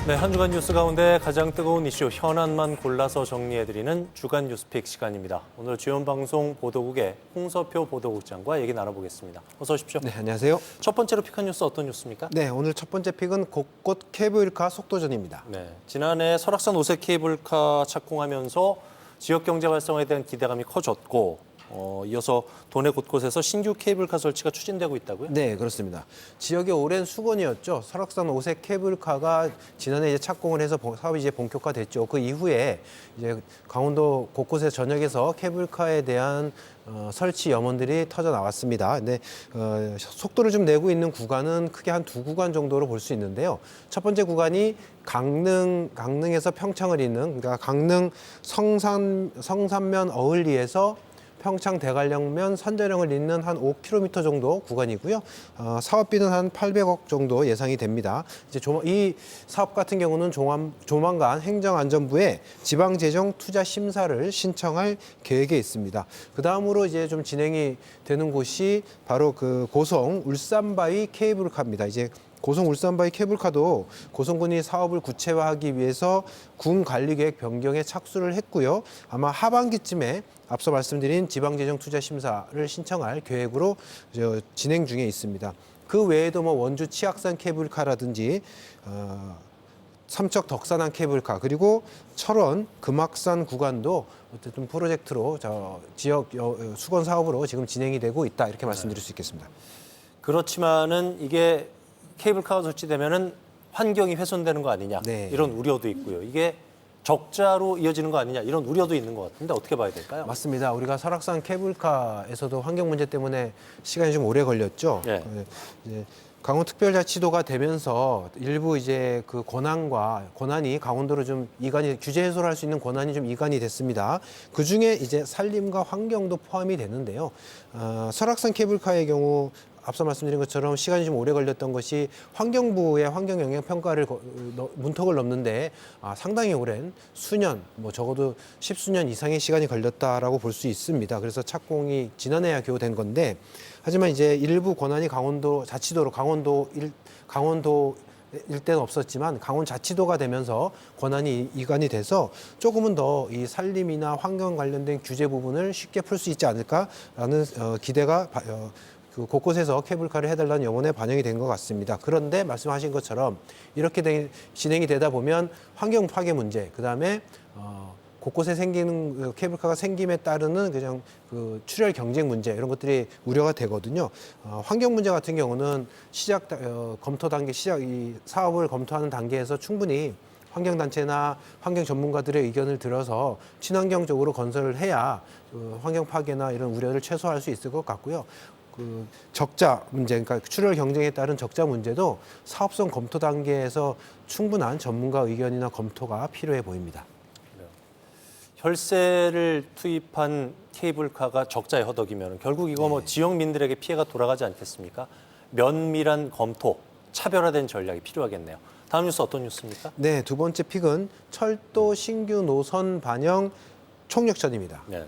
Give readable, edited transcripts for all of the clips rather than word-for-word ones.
네, 한 주간 뉴스 가운데 가장 뜨거운 이슈 현안만 골라서 정리해드리는 주간 뉴스픽 시간입니다. 오늘 주연 방송 보도국의 홍서표 보도국장과 얘기 나눠보겠습니다. 어서 오십시오. 네, 안녕하세요. 첫 번째로 픽한 뉴스 어떤 뉴스입니까? 네, 오늘 첫 번째 픽은 곳곳 케이블카 속도전입니다. 네, 지난해 설악산 오색 케이블카 착공하면서 지역 경제 활성화에 대한 기대감이 커졌고 이어서 도내 곳곳에서 신규 케이블카 설치가 추진되고 있다고요? 네, 그렇습니다. 지역의 오랜 수건이었죠. 설악산 오색 케이블카가 지난해 이제 착공을 해서 사업이 이제 본격화됐죠. 그 이후에 이제 강원도 곳곳에 전역에서 케이블카에 대한 설치 염원들이 터져 나왔습니다. 근데 속도를 좀 내고 있는 구간은 크게 한 두 구간 정도로 볼 수 있는데요. 첫 번째 구간이 강릉에서 평창을 잇는, 그러니까 강릉 성산면 어을리에서 평창 대관령면 선저령을 잇는 한 5km 정도 구간이고요. 사업비는 한 800억 정도 예상이 됩니다. 이제 이 사업 같은 경우는 조만간 행정안전부에 지방재정투자심사를 신청할 계획에 있습니다. 그 다음으로 이제 좀 진행이 되는 곳이 바로 그 고성 울산바위 케이블카입니다. 이제 고성 울산바위 케이블카도 고성군이 사업을 구체화하기 위해서 군 관리계획 변경에 착수를 했고요. 아마 하반기쯤에 앞서 말씀드린 지방재정투자심사를 신청할 계획으로 진행 중에 있습니다. 그 외에도 뭐 원주 치악산 케이블카라든지 삼척 덕산항 케이블카 그리고 철원 금악산 구간도 어쨌든 프로젝트로 지역 수건 사업으로 지금 진행이 되고 있다 이렇게 말씀드릴 수 있겠습니다. 그렇지만은 이게 케이블카가 설치되면은 환경이 훼손되는 거 아니냐 네. 이런 우려도 있고요. 이게 적자로 이어지는 거 아니냐 이런 우려도 있는 것 같은데 어떻게 봐야 될까요? 맞습니다. 우리가 설악산 케이블카에서도 환경 문제 때문에 시간이 좀 오래 걸렸죠. 네. 이제 강원특별자치도가 되면서 일부 이제 그 권한이 강원도로 좀 규제 해소를 할 수 있는 권한이 좀 이관이 됐습니다. 그 중에 이제 산림과 환경도 포함이 되는데요. 설악산 케이블카의 경우 앞서 말씀드린 것처럼 시간이 좀 오래 걸렸던 것이 환경부의 환경영향평가를 문턱을 넘는데 상당히 오랜 수년, 뭐 적어도 10수년 이상의 시간이 걸렸다라고 볼 수 있습니다. 그래서 착공이 지난해야 겨우 된 건데 하지만 이제 일부 권한이 강원도 일대는 없었지만 강원자치도가 되면서 권한이 이관이 돼서 조금은 더 이 산림이나 환경 관련된 규제 부분을 쉽게 풀 수 있지 않을까라는 기대가 그 곳곳에서 케이블카를 해달라는 염원에 반영이 된 것 같습니다. 그런데 말씀하신 것처럼 이렇게 진행이 되다 보면 환경 파괴 문제, 그다음에 곳곳에 생기는 케이블카가 생김에 따르는 그냥 그 출혈 경쟁 문제 이런 것들이 우려가 되거든요. 환경 문제 같은 경우는 검토 단계 이 사업을 검토하는 단계에서 충분히 환경단체나 환경 전문가들의 의견을 들어서 친환경적으로 건설을 해야 환경 파괴나 이런 우려를 최소화할 수 있을 것 같고요. 그 적자 문제, 그러니까 출혈 경쟁에 따른 적자 문제도 사업성 검토 단계에서 충분한 전문가 의견이나 검토가 필요해 보입니다. 혈세를 투입한 케이블카가 적자에 허덕이면 결국 이거 뭐 지역민들에게 피해가 돌아가지 않겠습니까? 면밀한 검토, 차별화된 전략이 필요하겠네요. 다음 뉴스 어떤 뉴스입니까? 네, 두 번째 픽은 철도 신규 노선 반영 총력전입니다. 네.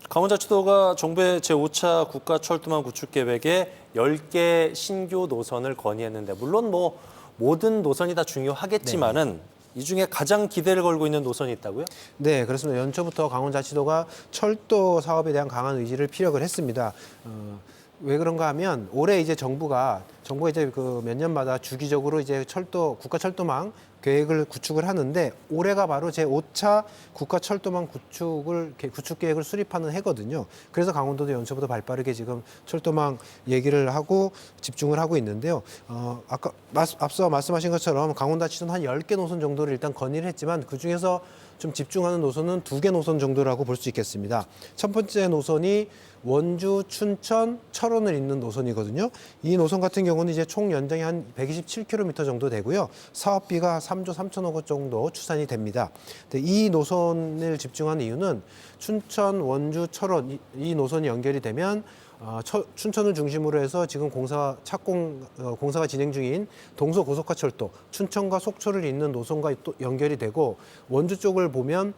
강원자치도가 정부의 제5차 국가철도망 구축 계획에 10개 신규 노선을 건의했는데 물론 뭐 모든 노선이 다 중요하겠지만은 이 중에 가장 기대를 걸고 있는 노선이 있다고요? 네, 그렇습니다. 연초부터 강원자치도가 철도 사업에 대한 강한 의지를 피력을 했습니다. 왜 그런가 하면 올해 이제 정부가 이제 그 몇 년마다 주기적으로 이제 국가철도망 계획을 구축을 하는데 올해가 바로 제5차 국가철도망 구축 계획을 수립하는 해거든요. 그래서 강원도도 연초부터 발빠르게 지금 철도망 얘기를 하고 집중을 하고 있는데요. 앞서 말씀하신 것처럼 강원자치도는 한 10개 노선 정도를 일단 건의를 했지만 그중에서 좀 집중하는 노선은 2개 노선 정도라고 볼 수 있겠습니다. 첫 번째 노선이 원주, 춘천, 철원을 잇는 노선이거든요. 이 노선 같은 경우는 이제 총 연장이 한 127km 정도 되고요. 사업비가 3조 3천억 원 정도 추산이 됩니다. 이 노선을 집중한 이유는 춘천, 원주, 철원 이 노선이 연결이 되면 춘천을 중심으로 해서 지금 공사가 진행 중인 동서고속화철도, 춘천과 속초를 잇는 노선과 또 연결이 되고 원주 쪽을 보면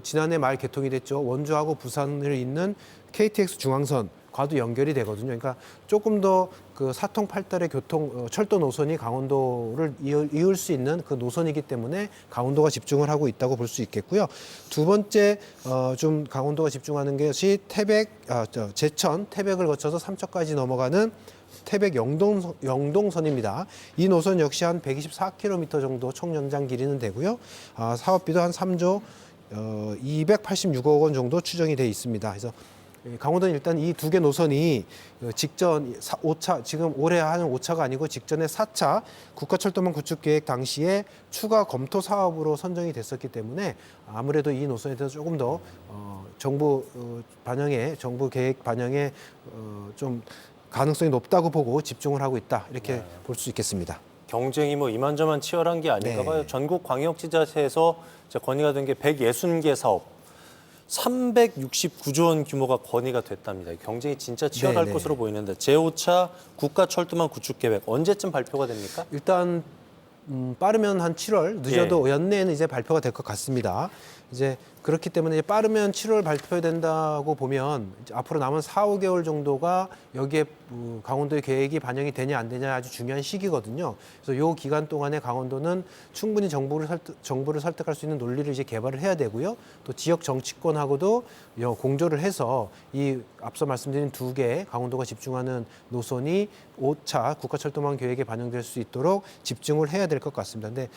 지난해 말 개통이 됐죠. 원주하고 부산을 잇는 KTX 중앙선 과도 연결이 되거든요. 그러니까 조금 더 그 사통팔달의 철도 노선이 강원도를 이을 수 있는 그 노선이기 때문에 강원도가 집중을 하고 있다고 볼 수 있겠고요. 두 번째 좀 강원도가 집중하는 것이 제천, 태백을 거쳐서 삼척까지 넘어가는 태백 영동선입니다. 이 노선 역시 한 124km 정도 총 연장 길이는 되고요. 사업비도 한 3조 286억 원 정도 추정이 돼 있습니다. 그래서 강원도는 일단 이 두 개 노선이 직전 5차, 지금 올해 하는 5차가 아니고 직전에 4차 국가철도망 구축계획 당시에 추가 검토 사업으로 선정이 됐었기 때문에 아무래도 이 노선에 대해서 조금 더 정부 계획 반영에 좀 가능성이 높다고 보고 집중을 하고 있다 이렇게 볼 수 있겠습니다. 경쟁이 뭐 이만저만 치열한 게 아닌가 네. 봐요. 전국 광역지자체에서 이제 건의가 된 게 160개 사업, 369조 원 규모가 건의가 됐답니다. 경쟁이 진짜 치열할 네, 네. 것으로 보이는데 제5차 국가철도망 구축계획 언제쯤 발표가 됩니까? 일단 빠르면 한 7월, 늦어도 연내에는 이제 발표가 될 것 같습니다. 이제 그렇기 때문에 빠르면 7월 발표된다고 보면 이제 앞으로 남은 4, 5개월 정도가 여기에 강원도의 계획이 반영이 되냐 안 되냐 아주 중요한 시기거든요. 그래서 이 기간 동안에 강원도는 충분히 정부를 설득할 수 있는 논리를 이제 개발을 해야 되고요. 또 지역 정치권하고도 공조를 해서 이 앞서 말씀드린 두 개 강원도가 집중하는 노선이 5차 국가철도망 계획에 반영될 수 있도록 집중을 해야 될 것 같습니다. 근데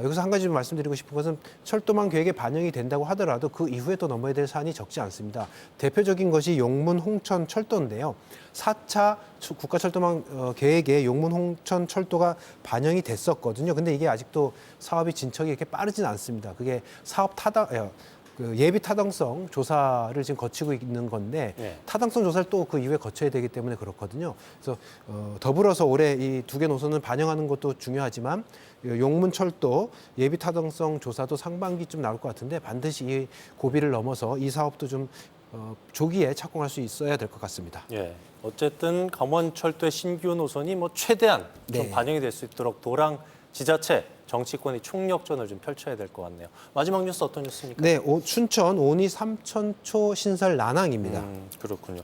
여기서 한 가지 좀 말씀드리고 싶은 것은 철도망 계획에 반영이 된다고 하더라도 그 이후에 또 넘어야 될 사안이 적지 않습니다. 대표적인 것이 용문 홍천 철도인데요. 4차 국가철도망 계획에 용문 홍천 철도가 반영이 됐었거든요. 근데 이게 아직도 사업이 진척이 이렇게 빠르진 않습니다. 그게 예비 타당성 조사를 지금 거치고 있는 건데 타당성 조사를 또 그 이후에 거쳐야 되기 때문에 그렇거든요. 그래서 더불어서 올해 이 두 개 노선을 반영하는 것도 중요하지만 용문철도 예비 타당성 조사도 상반기쯤 나올 것 같은데 반드시 이 고비를 넘어서 이 사업도 좀 조기에 착공할 수 있어야 될 것 같습니다. 예. 어쨌든 강원철도의 신규 노선이 뭐 최대한 좀 네. 반영이 될 수 있도록 도랑 지자체 정치권이 총력전을 좀 펼쳐야 될 것 같네요. 마지막 뉴스 어떤 뉴스입니까? 네, 춘천 온이 삼천초 신설 난항입니다. 그렇군요.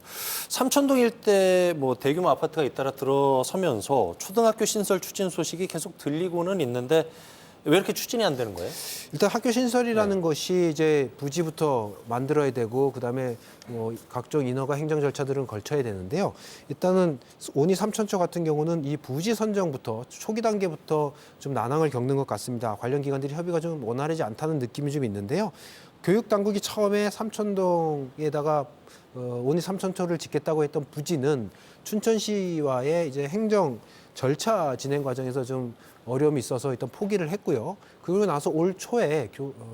삼천동 일대 뭐 대규모 아파트가 잇따라 들어서면서 초등학교 신설 추진 소식이 계속 들리고는 있는데 왜 이렇게 추진이 안 되는 거예요? 일단 학교 신설이라는 것이 이제 부지부터 만들어야 되고 그다음에 뭐 각종 인허가 행정 절차들은 걸쳐야 되는데요. 일단은 온이 삼천초 같은 경우는 이 부지 선정부터 초기 단계부터 좀 난항을 겪는 것 같습니다. 관련 기관들이 협의가 좀 원활하지 않다는 느낌이 좀 있는데요. 교육 당국이 처음에 삼천동에다가 온이 삼천초를 짓겠다고 했던 부지는 춘천시와의 이제 행정 절차 진행 과정에서 좀 어려움이 있어서 일단 포기를 했고요. 그리고 나서 올 초에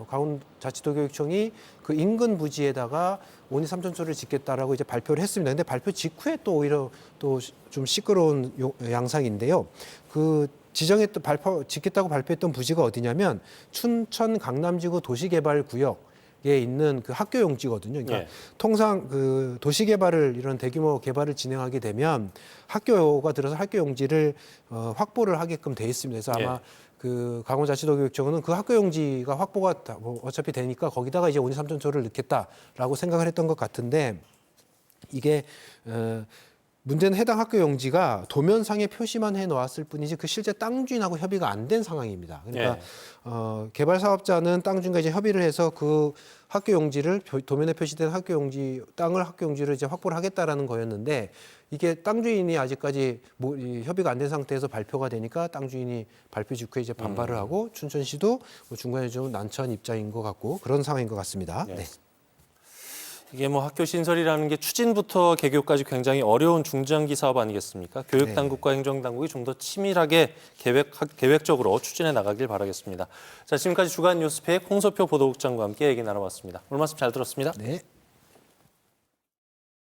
강원자치도교육청이 그 인근 부지에다가 온이 삼천초를 짓겠다라고 이제 발표를 했습니다. 근데 발표 직후에 또 오히려 또 좀 시끄러운 양상인데요. 그 짓겠다고 발표했던 부지가 어디냐면 춘천 강남지구 도시개발구역 에 있는 그 학교 용지거든요. 그러니까 통상 그 도시 개발을 이런 대규모 개발을 진행하게 되면 학교가 들어서 학교 용지를 확보를 하게끔 돼 있습니다. 그래서 아마 그 강원자치도교육청은 그 학교 용지가 확보가 뭐 어차피 되니까 거기다가 이제 온이 삼천초를 넣겠다라고 생각을 했던 것 같은데 이게 문제는 해당 학교 용지가 도면상에 표시만 해놓았을 뿐이지 그 실제 땅 주인하고 협의가 안 된 상황입니다. 그러니까 개발 사업자는 땅 주인과 이제 협의를 해서 그 학교 용지를 도면에 표시된 학교 용지 땅을 학교 용지를 이제 확보를 하겠다라는 거였는데 이게 땅 주인이 아직까지 협의가 안 된 상태에서 발표가 되니까 땅 주인이 발표 직후에 이제 반발을 하고 춘천시도 뭐 중간에 좀 난처한 입장인 것 같고 그런 상황인 것 같습니다. 네. 이게 뭐 학교 신설이라는 게 추진부터 개교까지 굉장히 어려운 중장기 사업 아니겠습니까? 교육 당국과 행정 당국이 좀 더 치밀하게 계획적으로 추진해 나가길 바라겠습니다. 자, 지금까지 주간 뉴스팩 홍소표 보도국장과 함께 얘기 나눠봤습니다. 오늘 말씀 잘 들었습니다. 네.